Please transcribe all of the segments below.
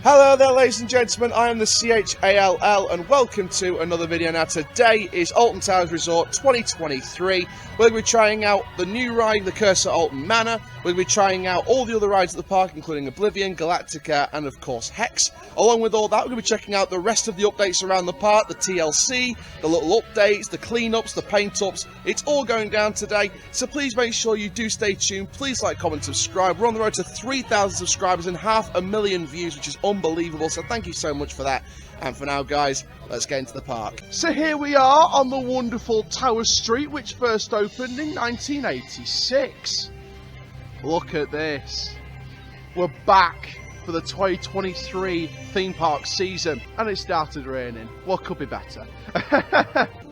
Hello there ladies and gentlemen, I am the CHALL and welcome to another video. Now today is Alton Towers Resort 2023. We're going to be trying out the new ride, the Curse at Alton Manor. We're going to be trying out all the other rides at the park, including Oblivion, Galactica and of course Hex. Along with all that, we're going to be checking out the rest of the updates around the park, the TLC, the little updates, the cleanups, the paint-ups. It's all going down today, so please make sure you do stay tuned. Please like, comment, subscribe. We're on the road to 3,000 subscribers and 500,000 views, which is unbelievable, so thank you so much for that. And for now guys, let's get into the park. So here we are on the wonderful Tower Street, which first opened in 1986. Look at this. We're back for the 2023 theme park season, and it started raining. What could be better?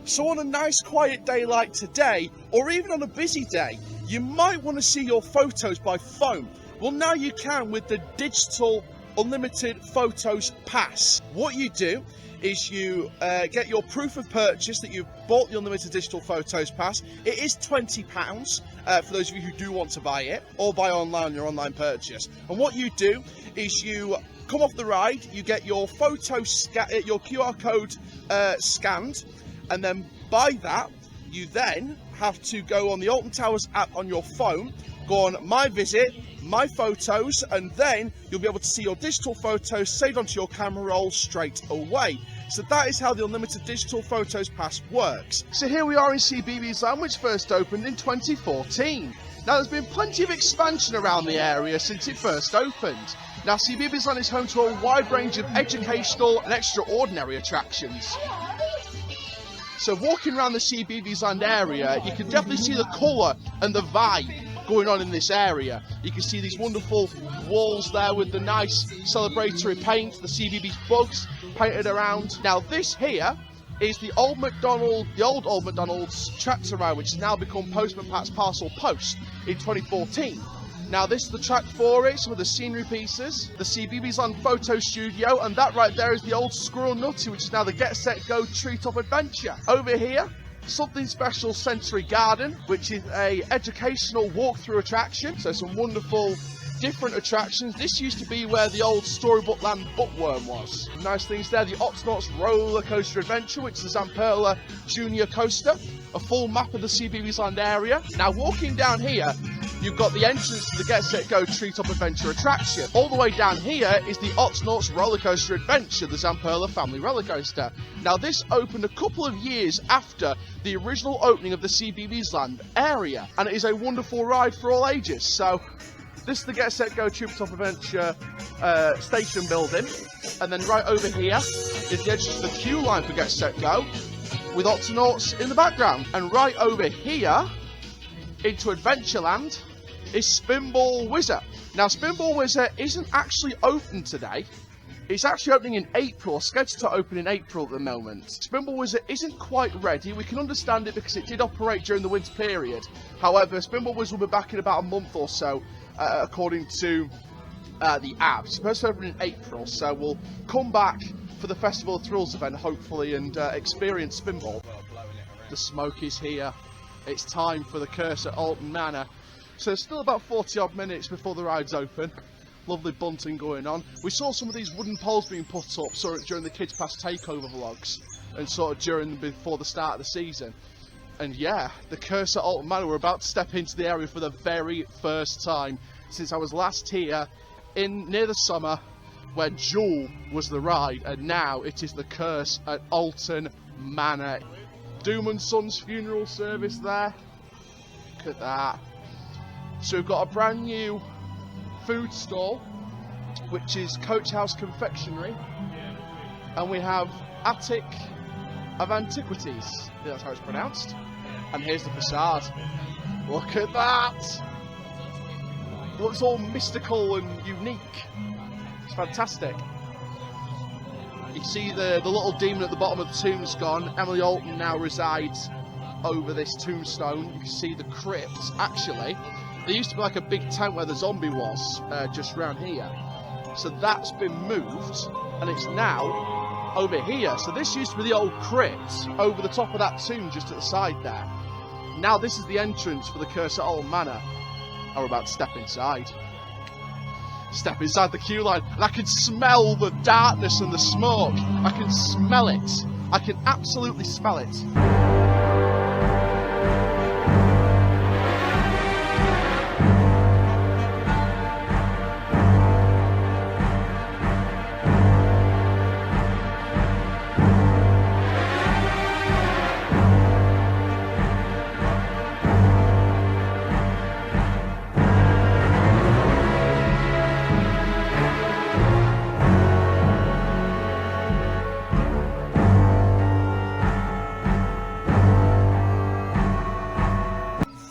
So on a nice quiet day like today, or even on a busy day, you might want to see your photos by phone. Well, now you can with the digital Unlimited Photos Pass. What you do is you get your proof of purchase that you've bought the Unlimited Digital Photos Pass. It is £20 for those of you who do want to buy it, or buy online your online purchase. And what you do is you come off the ride, you get your your QR code scanned, and then by that you then have to go on the Alton Towers app on your phone, go on My Visit, My Photos, and then you'll be able to see your digital photos saved onto your camera roll straight away. So that is how the Unlimited Digital Photos Pass works. So here we are in CBeebies Land, which first opened in 2014. Now there's been plenty of expansion around the area since it first opened. Now CBeebies Land is home to a wide range of educational and extraordinary attractions. So walking around the CBeebies Land area, you can definitely see the colour and the vibe going on in this area. You can see these wonderful walls there with the nice celebratory paint, the CBeebies bugs painted around. Now this here is the old Old McDonald's tractor ride, which has now become Postman Pat's Parcel Post in 2014. Now this is the track for it, some of the scenery pieces, the CBeebies Land photo studio, and that right there is the old Squirrel Nutty, which is now the Get Set Go Treetop Adventure. Over here, Something Special Sensory Garden, which is a educational walkthrough attraction, so some wonderful different attractions. This used to be where the old Storybook Land bookworm was. Nice things there. The Octonauts Roller Coaster Adventure, which is the Zamperla Junior Coaster. A full map of the CBeebies Land area. Now walking down here, you've got the entrance to the Get Set Go Treetop Adventure attraction. All the way down here is the Octonauts Roller Coaster Adventure, the Zamperla Family Roller Coaster. Now this opened a couple of years after the original opening of the CBeebies Land area, and it is a wonderful ride for all ages. So this is the Get Set Go Treetop Adventure station building, and then right over here is the edge of the queue line for Get Set Go, with Octonauts in the background. And right over here, into Adventureland, is Spinball Wizard. Now Spinball Wizard isn't actually open today. It's actually opening in April, scheduled to open in April at the moment. Spinball Wizard isn't quite ready. We can understand it because it did operate during the winter period. However, Spinball Wizard will be back in about a month or so, according to the app. It's supposed to open in April, so we'll come back for the Festival of Thrills event, hopefully, and experience Spinball. The smoke is here. It's time for the Curse at Alton Manor. So there's still about 40 odd minutes before the ride's open. Lovely bunting going on. We saw some of these wooden poles being put up sort of during the Kids Pass takeover vlogs, and sort of before the start of the season. And yeah, the Curse at Alton Manor, we're about to step into the area for the very first time since I was last here near the summer, where Chall was the ride, and now it is the Curse at Alton Manor. Doom and Sons funeral service there. Look at that. So we've got a brand new food stall, which is Coach House Confectionery, and we have Attic of Antiquities. I think that's how it's pronounced. And here's the facade. Look at that. It looks all mystical and unique. It's fantastic. You see the little demon at the bottom of the tomb's gone. Emily Alton now resides over this tombstone. You can see the crypt. Actually, there used to be like a big tent where the zombie was, just around here. So that's been moved, and it's now over here. So this used to be the old crypt over the top of that tomb just at the side there. Now this is the entrance for the Curse at Alton Manor. And we're about to step inside. step inside the queue line, and I can smell the darkness and the smoke. I can smell it. I can absolutely smell it.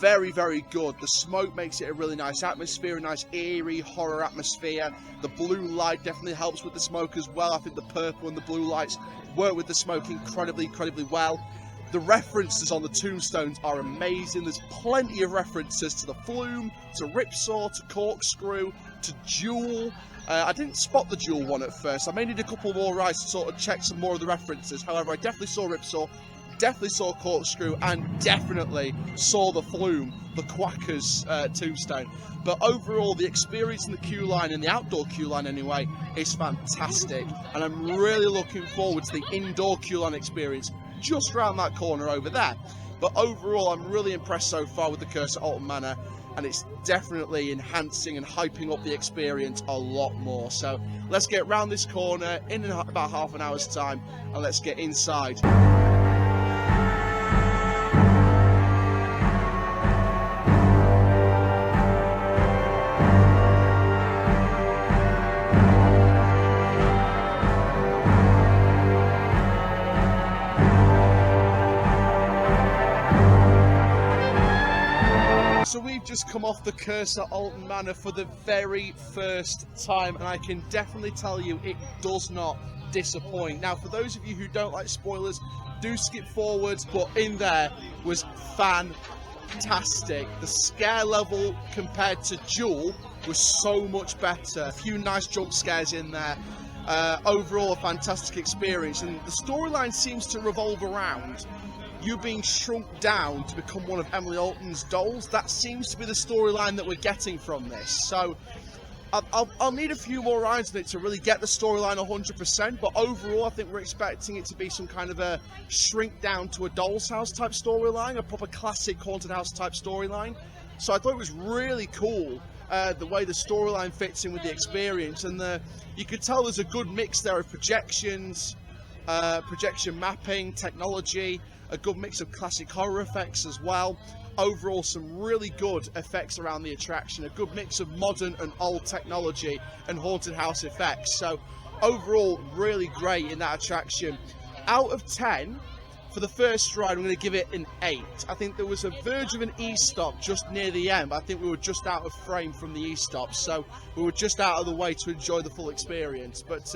Very, very good. The smoke makes it a really nice atmosphere, a nice eerie horror atmosphere. The blue light definitely helps with the smoke as well. I think the purple and the blue lights work with the smoke incredibly well. The references on the tombstones are amazing. There's plenty of references to the Flume, to Ripsaw, to Corkscrew, to Jewel. I didn't spot the Jewel one at first. I may need a couple more rides to sort of check some more of the references. However, I definitely saw Ripsaw, definitely saw Corkscrew, and definitely saw the Flume, the Quacker's tombstone. But overall, the experience in the queue line, in the outdoor queue line anyway, is fantastic. And I'm really looking forward to the indoor queue line experience just around that corner over there. But overall, I'm really impressed so far with the Curse at Alton Manor, and it's definitely enhancing and hyping up the experience a lot more. So let's get round this corner in about half an hour's time, and let's get inside. So we've just come off the Curse at Alton Manor for the very first time, and I can definitely tell you it does not disappoint. Now, for those of you who don't like spoilers, do skip forwards, but in there was fantastic. The scare level compared to Jewel was so much better. A few nice jump scares in there. Overall, a fantastic experience, and the storyline seems to revolve around you being shrunk down to become one of Emily Alton's dolls. That seems to be the storyline that we're getting from this. So I'll need a few more rides on it to really get the storyline 100%, but overall I think we're expecting it to be some kind of a shrink down to a doll's house type storyline, a proper classic haunted house type storyline. So I thought it was really cool the way the storyline fits in with the experience, and you could tell there's a good mix there of projections, projection mapping, technology, a good mix of classic horror effects as well. Overall, some really good effects around the attraction, a good mix of modern and old technology and haunted house effects. So overall, really great in that attraction. Out of 10, for the first ride, I'm going to give it an 8. I think there was a verge of an E-stop just near the end, but I think we were just out of frame from the E-stop, so we were just out of the way to enjoy the full experience. But,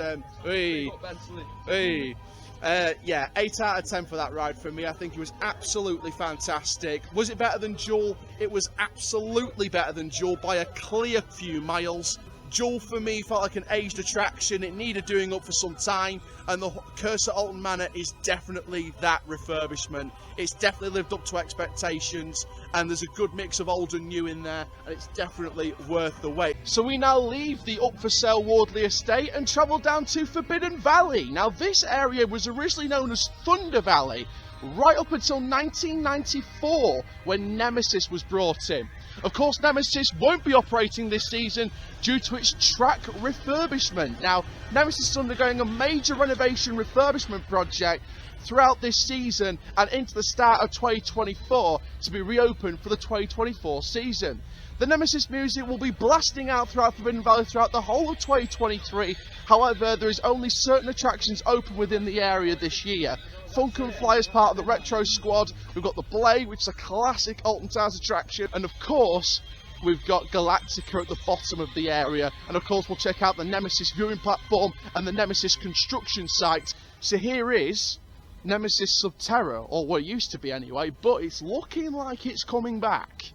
yeah, 8 out of 10 for that ride for me. I think it was absolutely fantastic. Was it better than Jewel? It was absolutely better than Jewel by a clear few miles. Jewel for me felt like an aged attraction. It needed doing up for some time, and the Curse at Alton Manor is definitely that refurbishment. It's definitely lived up to expectations, and there's a good mix of old and new in there, and it's definitely worth the wait. So we now leave the up for sale Wardley estate and travel down to Forbidden Valley. Now this area was originally known as Thunder Valley, right up until 1994 when Nemesis was brought in. Of course, Nemesis won't be operating this season due to its track refurbishment. Now, Nemesis is undergoing a major renovation refurbishment project throughout this season and into the start of 2024 to be reopened for the 2024 season. The Nemesis music will be blasting out throughout Forbidden Valley throughout the whole of 2023. However, there is only certain attractions open within the area this year. Funk and Fly is part of the Retro Squad. We've got the Blade, which is a classic Alton Towers attraction. And of course, we've got Galactica at the bottom of the area. And of course, we'll check out the Nemesis viewing platform and the Nemesis construction site. So here is Nemesis Subterra, or what it used to be anyway, but it's looking like it's coming back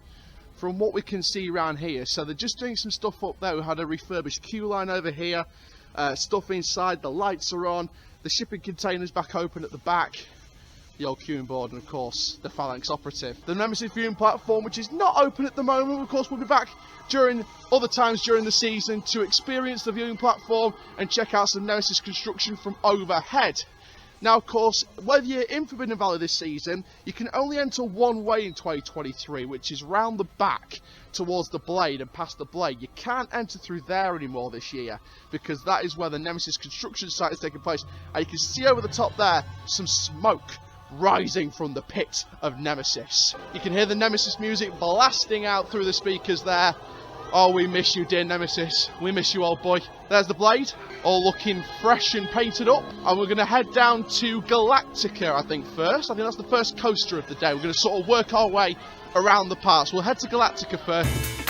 from what we can see around here. So they're just doing some stuff up there. We had a refurbished queue line over here, stuff inside, the lights are on, the shipping container's back open at the back. the old queuing board, and of course the Phalanx operative. The Nemesis viewing platform, which is not open at the moment, of course we'll be back during other times during the season to experience the viewing platform and check out some Nemesis construction from overhead. Now, of course, whether you're in Forbidden Valley this season, you can only enter one way in 2023, which is round the back towards the blade and past the blade. You can't enter through there anymore this year, because that is where the Nemesis construction site is taking place. And you can see over the top there some smoke rising from the pit of Nemesis. You can hear the Nemesis music blasting out through the speakers there. Oh, we miss you, dear Nemesis. We miss you, old boy. There's the blade, all looking fresh and painted up. And we're going to head down to Galactica, I think, first. I think that's the first coaster of the day. We're going to sort of work our way around the parts. We'll head to Galactica first.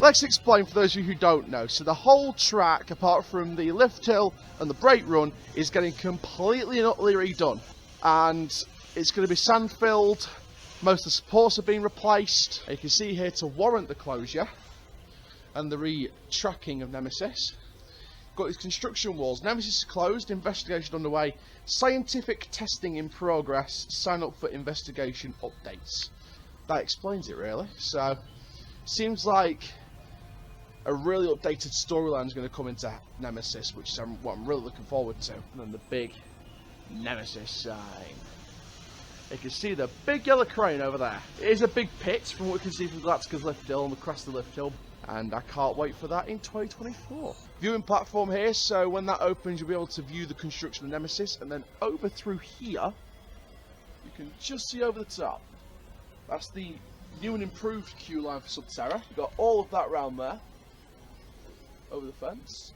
Let's explain for those of you who don't know. So the whole track, apart from the lift hill and the brake run, is getting completely and utterly redone. And it's going to be sand filled. Most of the supports have been replaced. You can see here to warrant the closure and the re-tracking of Nemesis. Got these construction walls. Nemesis is closed, investigation underway, scientific testing in progress, sign up for investigation updates. That explains it really. So, seems like a really updated storyline is going to come into Nemesis, which is what I'm really looking forward to. And then the big Nemesis sign. You can see the big yellow crane over there. It is a big pit from what we can see from Galactica's lift hill and across the lift hill. And I can't wait for that in 2024. Viewing platform here, so when that opens you'll be able to view the construction of Nemesis. And then over through here, you can just see over the top. That's the new and improved queue line for Subterra. You've got all of that round there. Over the fence.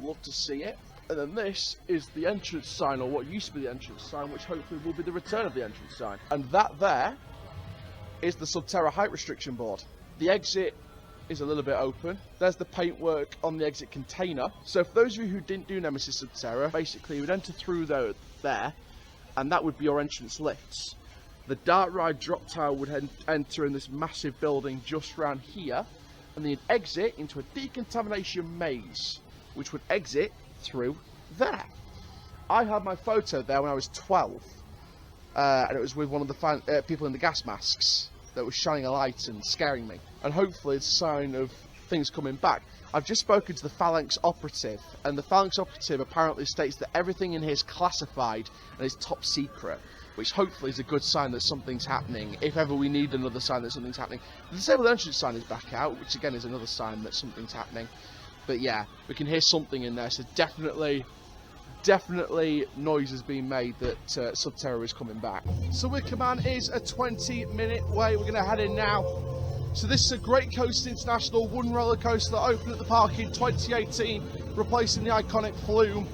Love to see it. And then this is the entrance sign, or what used to be the entrance sign, which hopefully will be the return of the entrance sign. And that there is the Subterra height restriction board. The exit is a little bit open. There's the paintwork on the exit container. So for those of you who didn't do Nemesis Subterra, basically you would enter through there, and that would be your entrance lifts. The Dart Ride drop tower would enter in this massive building just around here, and then you'd exit into a decontamination maze, which would exit through there. I had my photo there when I was 12, and it was with one of the people in the gas masks that was shining a light and scaring me. And hopefully it's a sign of things coming back. I've just spoken to the Phalanx operative, and the Phalanx operative apparently states that everything in here is classified and is top secret, which hopefully is a good sign that something's happening, if ever we need another sign that something's happening. The disabled entrance sign is back out, which again is another sign that something's happening. But yeah, we can hear something in there, so definitely noise has been made that Subterra is coming back. So Wicker Man is a 20-minute way. We're going to head in now. So this is a Great Coast International wooden roller coaster that opened at the park in 2018, replacing the iconic Flume.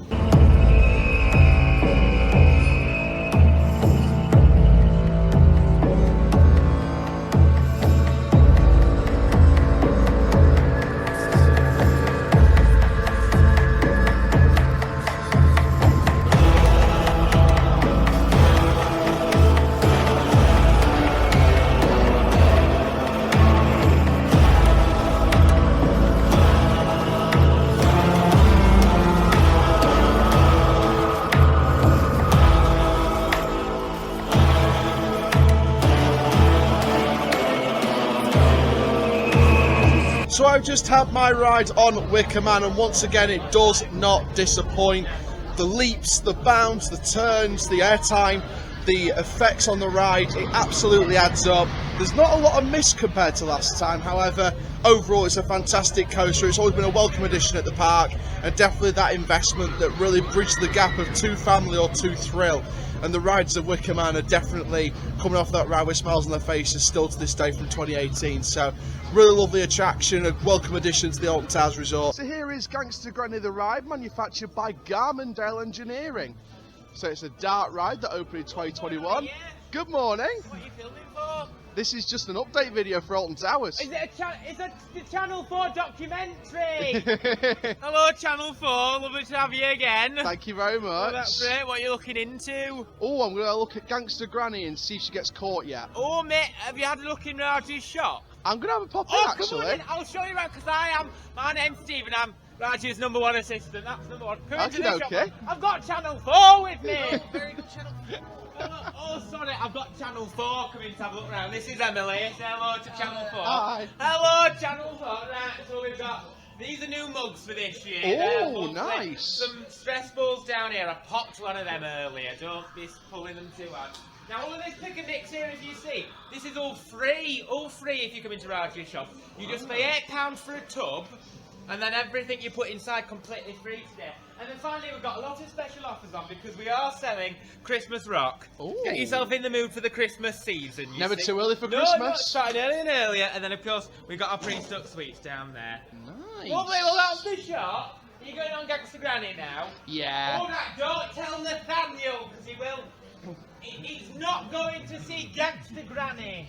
So I've just had my ride on Wicker Man, and once again it does not disappoint. The leaps, the bounds, the turns, the airtime, the effects on the ride, it absolutely adds up. There's not a lot of miss compared to last time, however, overall it's a fantastic coaster. It's always been a welcome addition at the park, and definitely that investment that really bridged the gap of too family or too thrill. And the rides of Wicker Man are definitely coming off that ride with smiles on their faces still to this day from 2018. So, really lovely attraction, a welcome addition to the Alton Towers Resort. So here is Gangster Granny the ride, manufactured by Garmondale Engineering. So it's a dart ride that opened in 2021. Good morning. What are you filming for? This is just an update video for Alton Towers. Is it the Channel 4 documentary? Hello, Channel 4. Lovely to have you again. Thank you very much. Oh, that's great. What are you looking into? Oh, I'm going to look at Gangster Granny and see if she gets caught yet. Oh, mate, have you had a look in Raji's shop? I'm going to have a pop in, actually. Come on in. I'll show you around, because my name's Steve and I'm Raji's #1 assistant. That's #1. Come into the shop. I've got Channel 4 with me. Very good Channel 4. Oh, sorry, I've got Channel 4 coming to have a look round. This is Emily. Say hello to Channel 4. Hi. Hello, Channel 4. Right, so we've got, these are new mugs for this year. Oh, nice. Some stress balls down here. I popped one of them earlier. Don't be pulling them too hard. Now, all of this pick and mix here, as you see, this is all free if you come into Raji's shop. You just pay £8 for a tub, and then everything you put inside completely free today. And then finally, we've got a lot of special offers on because we are selling Christmas rock. Ooh. Get yourself in the mood for the Christmas season. Never too early for Christmas. No, starting earlier and earlier. And then, of course, we've got our pre-stuck sweets down there. Nice. Lovely, well, that's the shop. Are you going on Gangster Granny now? Yeah. All right, don't tell Nathaniel because he will. He's not going to see Gangster Granny.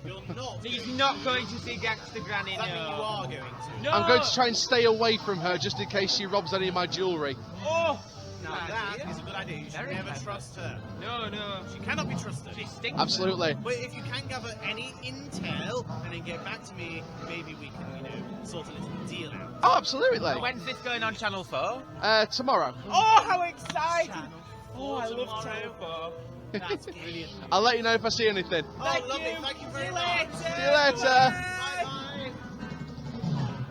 You're not. He's not going to see Gangster Granny, Does that mean you are going to? No. I'm going to try and stay away from her just in case she robs any of my jewellery. Oh! Now that is a good idea. You should never trust her. No. She cannot be trusted. She stinks. Absolutely. But if you can gather any intel and then get back to me, maybe we can, sort a little deal out. Oh, absolutely. When's this going on Channel 4? Tomorrow. Oh, how exciting! Oh, I love Channel 4. That's brilliant. I'll let you know if I see anything. Oh, lovely. Thank you very much. See you later. Bye-bye.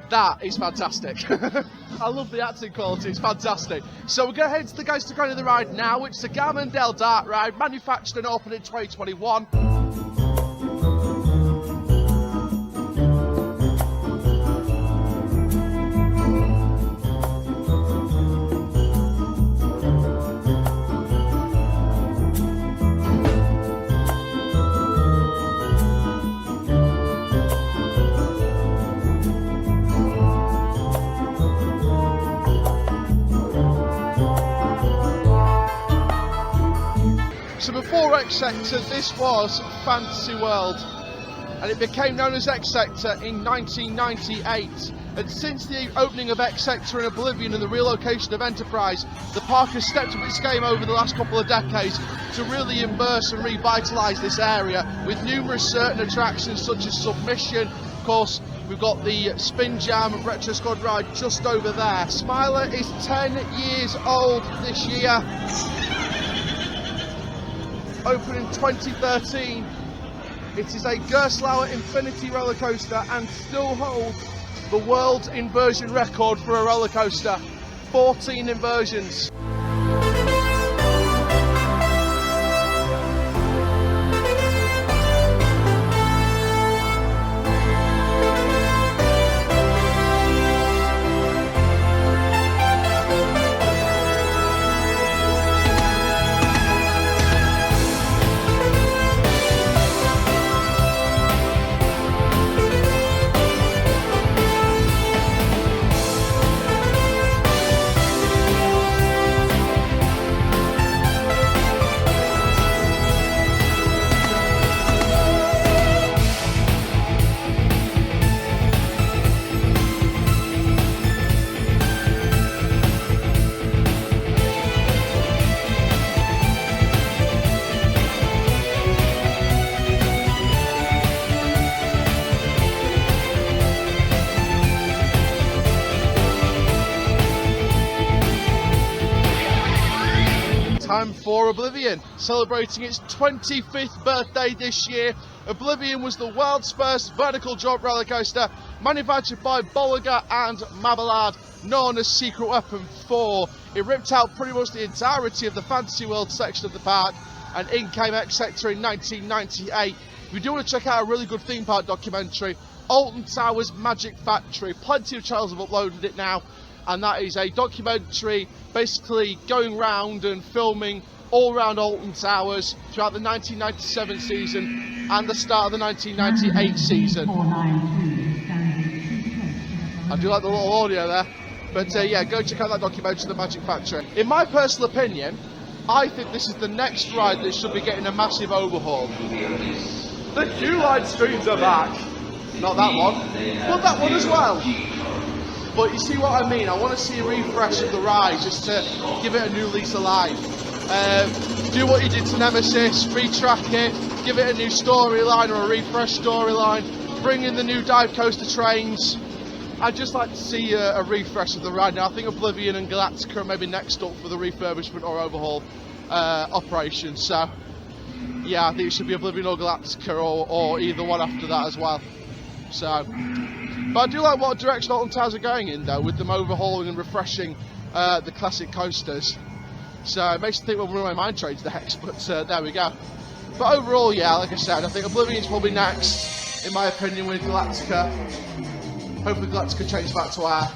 That is fantastic. I love the acting quality, it's fantastic. So we're going to head to the Gangster Granny the ride now, which is a Garmondale Dart ride, manufactured and opened in 2021. So before X Sector, this was Fantasy World, and it became known as X Sector in 1998. And since the opening of X Sector in Oblivion and the relocation of Enterprise, the park has stepped up its game over the last couple of decades to really immerse and revitalise this area with numerous certain attractions such as Submission. Of course, we've got the Spin Jam and Retro Squad ride just over there. Smiler is 10 years old this year. Opened in 2013, it is a Gerstlauer Infinity roller coaster and still holds the world's inversion record for a roller coaster. 14 inversions. Time for Oblivion, celebrating its 25th birthday this year. Oblivion was the world's first vertical drop roller coaster, manufactured by Bolliger and Mabillard, known as Secret Weapon 4. It ripped out pretty much the entirety of the Fantasy World section of the park, and in came X Sector in 1998. If you do want to check out a really good theme park documentary, Alton Towers Magic Factory. Plenty of channels have uploaded it now, and that is a documentary basically going round and filming all around Alton Towers throughout the 1997 season and the start of the 1998 season. I do like the little audio there, but yeah, go check out that documentary, The Magic Factory. In my personal opinion, I think this is the next ride that should be getting a massive overhaul. The Q-line screens are back. Not that one, but that one as well. But you see what I mean? I want to see a refresh of the ride, just to give it a new lease of life. Do what you did to Nemesis, retrack it, give it a new storyline or a refresh storyline, bring in the new dive coaster trains. I'd just like to see a refresh of the ride. Now I think Oblivion and Galactica are maybe next up for the refurbishment or overhaul operation. So yeah, I think it should be Oblivion or Galactica or either one after that as well. So, but I do like what direction Alton Towers are going in though, with them overhauling and refreshing the classic coasters. So it makes me think, well, one of my mind trades next, but there we go. But overall, yeah, like I said, I think Oblivion's probably next, in my opinion, with Galactica. Hopefully Galactica changes back to our.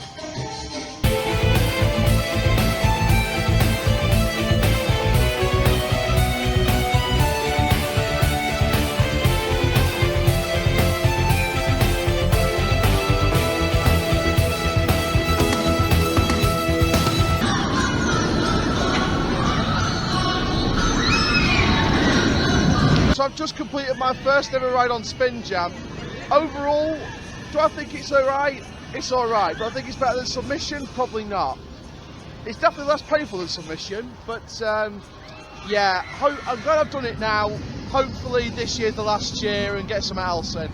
So I've just completed my first ever ride on Spin Jam. Overall, do I think it's alright? It's alright. Do I think it's better than Submission? Probably not. It's definitely less painful than Submission, but yeah, I'm glad I've done it now. Hopefully this year's the last year and get some else in.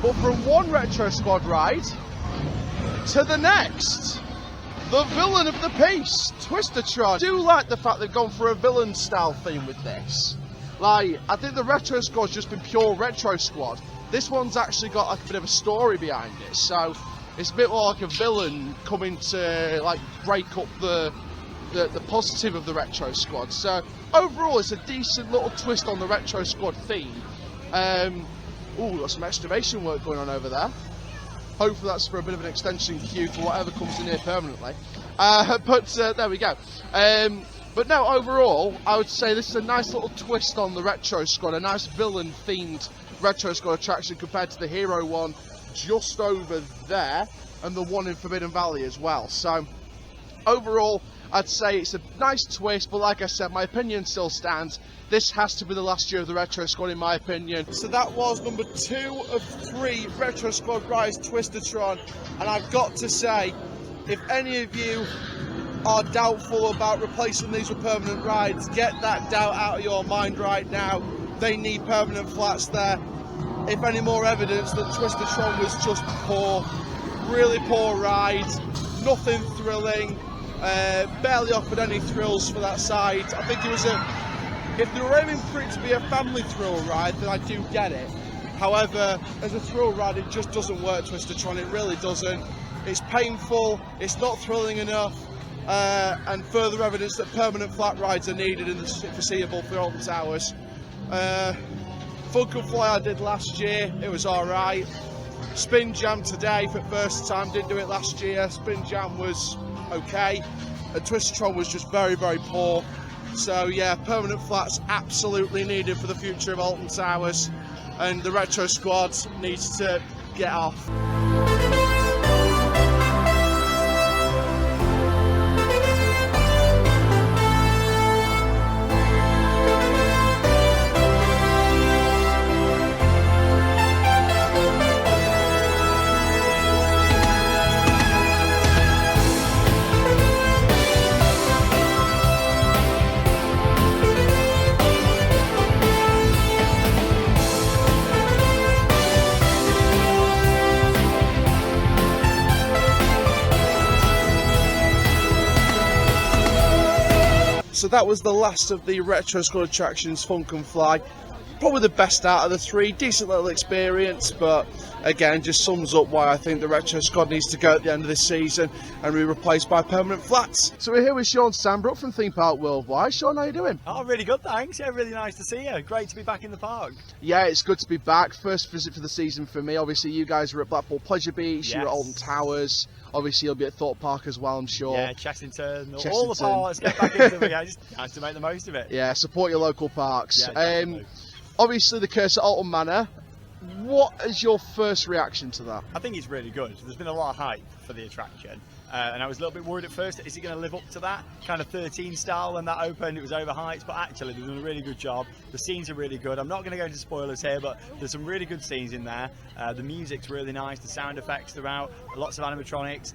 But from one Retro Squad ride to the next, the villain of the piece, Twistertron. I do like the fact they've gone for a villain style theme with this. Like, I think the Retro Squad's just been pure Retro Squad. This one's actually got like a bit of a story behind it, so it's a bit more like a villain coming to like break up the positive of the Retro Squad. So overall, it's a decent little twist on the Retro Squad theme. Ooh, got some excavation work going on over there. Hopefully that's for a bit of an extension queue for whatever comes in here permanently. But there we go. But no, overall, I would say this is a nice little twist on the Retro Squad, a nice villain-themed Retro Squad attraction compared to the Hero one just over there, and the one in Forbidden Valley as well. So, overall, I'd say it's a nice twist, but like I said, my opinion still stands. This has to be the last year of the Retro Squad, in my opinion. So that was number 2 of 3 Retro Squad rides, Twistertron, and I've got to say, if any of you are doubtful about replacing these with permanent rides, get that doubt out of your mind right now. They need permanent flats there. If any more evidence that Twistertron was just poor, really poor ride, nothing thrilling, barely offered any thrills for that side. I think it was if they were aiming for it to be a family thrill ride, then I do get it. However, as a thrill ride, it just doesn't work, Twistertron, it really doesn't. It's painful, it's not thrilling enough. And further evidence that permanent flat rides are needed in the foreseeable for Alton Towers. Funk and Fly I did last year, it was alright. Spin Jam today for the first time, didn't do it last year. Spin Jam was okay. And Twistertron was just very, very poor. So yeah, permanent flats absolutely needed for the future of Alton Towers. And the Retro Squad needs to get off. So that was the last of the Retro Squad attractions, Funk and Fly. Probably the best out of the 3, decent little experience, but again, just sums up why I think the Retro Squad needs to go at the end of this season and be replaced by permanent flats. So we're here with Sean Sambrook from Theme Park Worldwide. Sean, how you doing? Oh, really good, thanks. Yeah, really nice to see you. Great to be back in the park. Yeah, it's good to be back. First visit for the season for me. Obviously, you guys were at Blackpool Pleasure Beach, you were at Alton Towers. Obviously, you'll be at Thorpe Park as well, I'm sure. Yeah, Chessington, all the parks, get back into them again. Just nice to make the most of it. Yeah, support your local parks. Yeah, obviously, the Curse at Alton Manor. What is your first reaction to that? I think it's really good. There's been a lot of hype for the attraction. and I was a little bit worried at first, is it going to live up to that kind of 13 style when that opened? It was over heights, but actually they've done a really good job. The scenes are really good. I'm not going to go into spoilers here, but there's some really good scenes in there. The music's really nice, the sound effects throughout, lots of animatronics,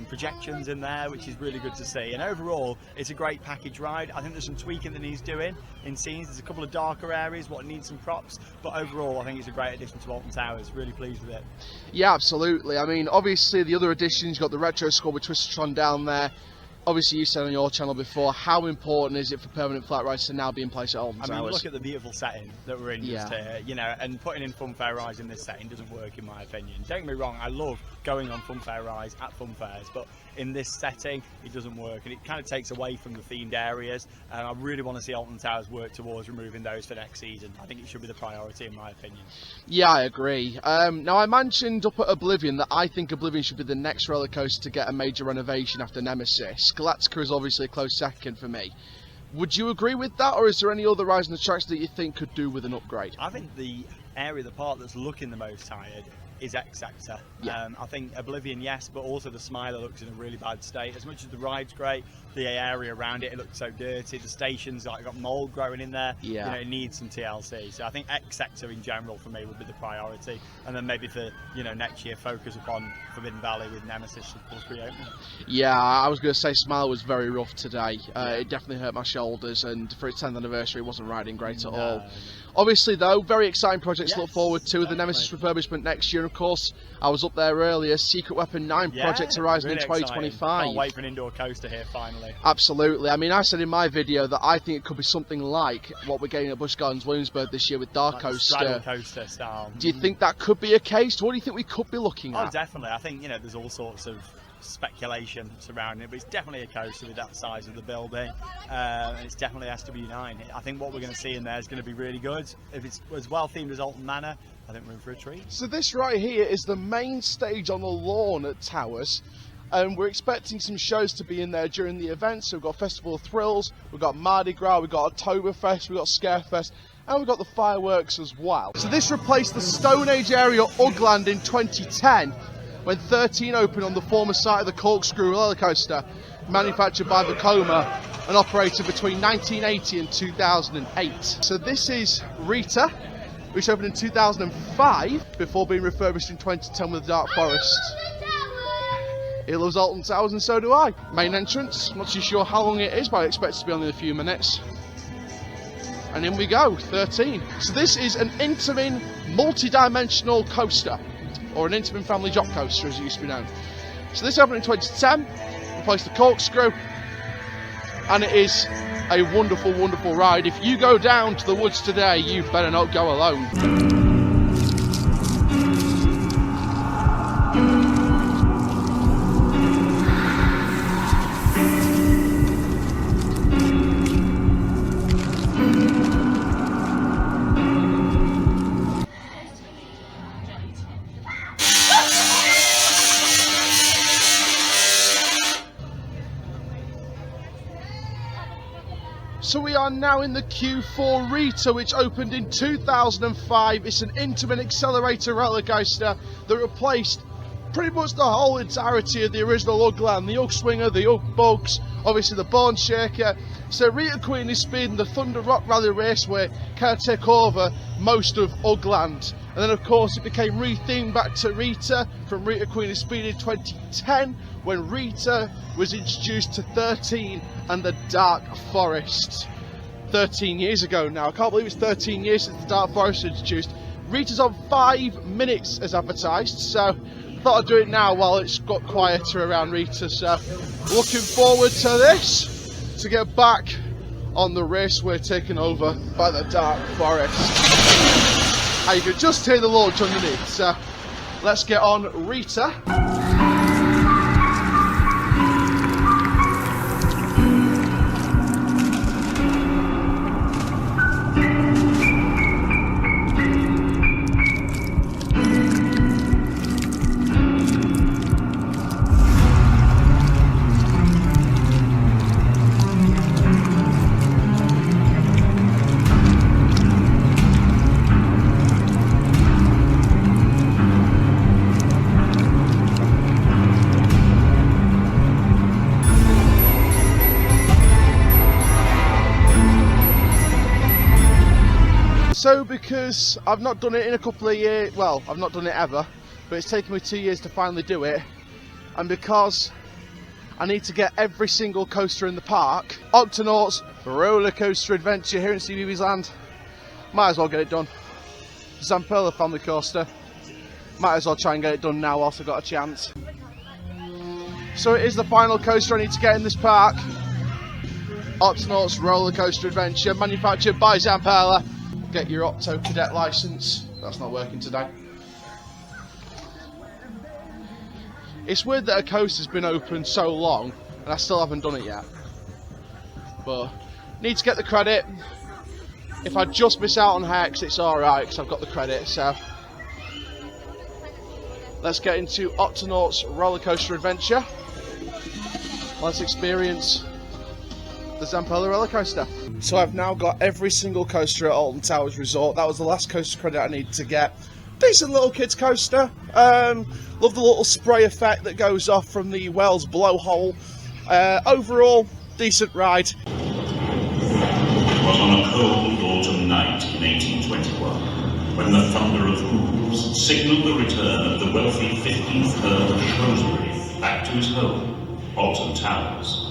projections in there, which is really good to see. And overall, it's a great package ride. I think there's some tweaking that needs doing in scenes. There's a couple of darker areas what needs some props, but overall I think it's a great addition to Alton Towers. Really pleased with it. Yeah, absolutely. I mean, obviously the other additions, you've got the retro score with Twistertron down there. Obviously, you said on your channel before, how important is it for permanent flat rides to now be in place at Alton Towers? I mean, look at the beautiful setting that we're in just here, you know, and putting in funfair rides in this setting doesn't work in my opinion. Don't get me wrong, I love going on funfair rides at funfairs, but in this setting, it doesn't work, and it kind of takes away from the themed areas, and I really want to see Alton Towers work towards removing those for next season. I think it should be the priority in my opinion. Yeah, I agree. Now, I mentioned up at Oblivion that I think Oblivion should be the next roller coaster to get a major renovation after Nemesis. Galactica is obviously a close second for me. Would you agree with that, or is there any other rides and attractions that you think could do with an upgrade? I think the area of the park that's looking the most tired is X Sector. Yeah. I think Oblivion, yes, but also the Smiler looks in a really bad state. As much as the ride's great, the area around it looks so dirty. The station's like got mold growing in there. Yeah. You know, it needs some TLC. So I think X Sector in general for me would be the priority, and then maybe for next year focus upon Forbidden Valley with Nemesis of course reopening. Yeah, I was going to say Smile was very rough today. It definitely hurt my shoulders, and for its 10th anniversary, it wasn't riding great at all. Obviously, though, very exciting projects to look forward to. The Nemesis refurbishment next year, of course. I was up there earlier. Secret Weapon 9 project horizon really in 2025. Can't wait for an indoor coaster here finally. Absolutely. I mean, I said in my video that I think it could be something like what we're getting at Busch Gardens Williamsburg this year with Dark Coaster. Straddle coaster style. Do you think that could be a case? What do you think we could be looking at? Oh, definitely. I think there's all sorts of speculation surrounding it, but it's definitely a coaster with that size of the building, and it's definitely SW9. I think what we're going to see in there is going to be really good. If it's as well themed as Alton Manor, I think we're in for a treat. So this right here is the main stage on the lawn at Towers, and we're expecting some shows to be in there during the event. So we've got Festival of Thrills, we've got Mardi Gras, we've got Oktoberfest, we've got Scarefest, and we've got the fireworks as well. So this replaced the Stone Age area Ugland in 2010, when 13 opened on the former site of the Corkscrew roller coaster, manufactured by Vekoma and operated between 1980 and 2008. So this is Rita, which opened in 2005 before being refurbished in 2010 with the Dark Forest. He loves Alton Towers and so do I. Main entrance, not too sure how long it is, but I expect it to be only a few minutes. And in we go, 13. So this is an Intamin multi-dimensional coaster, or an Intamin family drop coaster as it used to be known. So this opened in 2010, replaced the Corkscrew, and it is a wonderful, wonderful ride. If you go down to the woods today, you better not go alone. So we are now in the queue for Rita, which opened in 2005. It's an Intamin accelerator roller coaster that replaced pretty much the whole entirety of the original Ugland, the Ug Swinger, the Ug Bugs, obviously the Bone Shaker. So Rita Queen is speeding the Thunder Rock Rally Raceway, kind of take over most of Ugland. And then of course it became rethemed back to Rita from Rita Queen is Speed in 2010, when Rita was introduced to 13 and the Dark Forest. 13 years ago now. I can't believe it's 13 years since the Dark Forest was introduced. Rita's on 5 minutes as advertised, so I thought I'd do it now while it's got quieter around Rita. So looking forward to this, to get back on the raceway taken over by the Dark Forest. And you can just hear the launch underneath, so let's get on Rita. because I've not done it in a couple of years, well, I've not done it ever, but it's taken me 2 years to finally do it, and because I need to get every single coaster in the park, Octonauts Roller Coaster Adventure here in CBeebies Land, might as well get it done. Zamperla family coaster, might as well try and get it done now whilst I've got a chance. So it is the final coaster I need to get in this park. Octonauts Roller Coaster Adventure, manufactured by Zamperla. Get your Octo Cadet license. That's not working today. It's weird that a coaster's been open so long and I still haven't done it yet. But need to get the credit. If I just miss out on Hex, it's alright because I've got the credit. So let's get into Octonauts Roller Coaster Adventure. Let's experience the Zamperla roller coaster. So I've now got every single coaster at Alton Towers Resort. That was the last coaster credit I needed to get. Decent little kids coaster. Love the little spray effect that goes off from the Wells blowhole. Overall, decent ride. It was on a cold autumn night in 1821 when the thunder of hooves signalled the return of the wealthy 15th Earl of Shrewsbury back to his home, Alton Towers.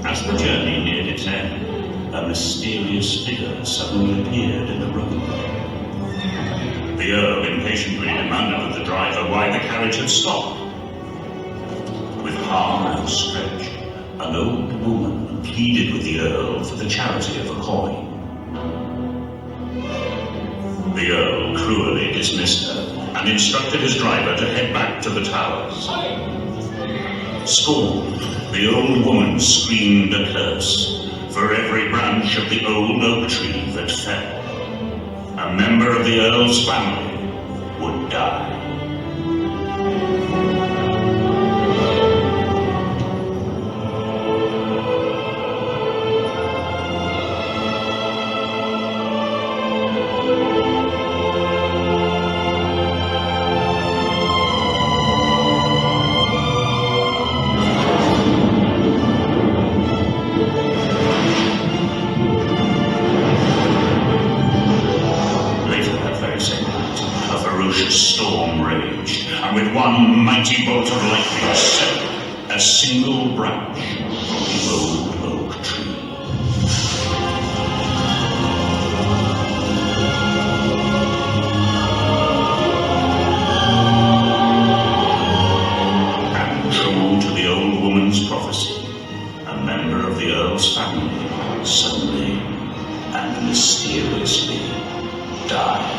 As the journey neared its end, a mysterious figure suddenly appeared in the road. The Earl impatiently demanded of the driver why the carriage had stopped. With arm outstretched, an old woman pleaded with the Earl for the charity of a coin. The Earl cruelly dismissed her and instructed his driver to head back to the Towers. Scorned, the old woman screamed a curse for every branch of the old oak tree that fell. A member of the Earl's family would die. Storm raged, and with one mighty bolt of lightning severed a single branch from the old oak tree. And true to the old woman's prophecy, a member of the Earl's family suddenly and mysteriously died.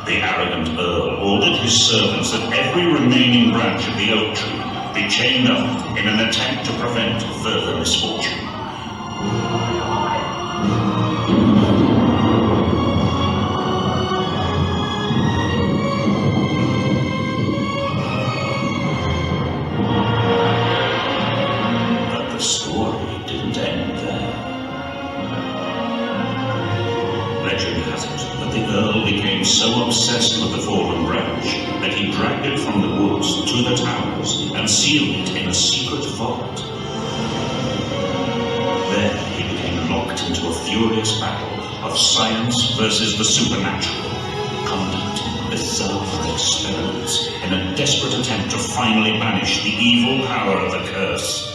The arrogant Earl ordered his servants that every remaining branch of the oak tree be chained up in an attempt to prevent further misfortune. But the story didn't end there. Legend has it that the Earl became so obsessed with the fallen branch that he dragged it from the woods to the Towers and sealed it in a secret vault. There he became locked into a furious battle of science versus the supernatural, conducting bizarre experiments in a desperate attempt to finally banish the evil power of the curse.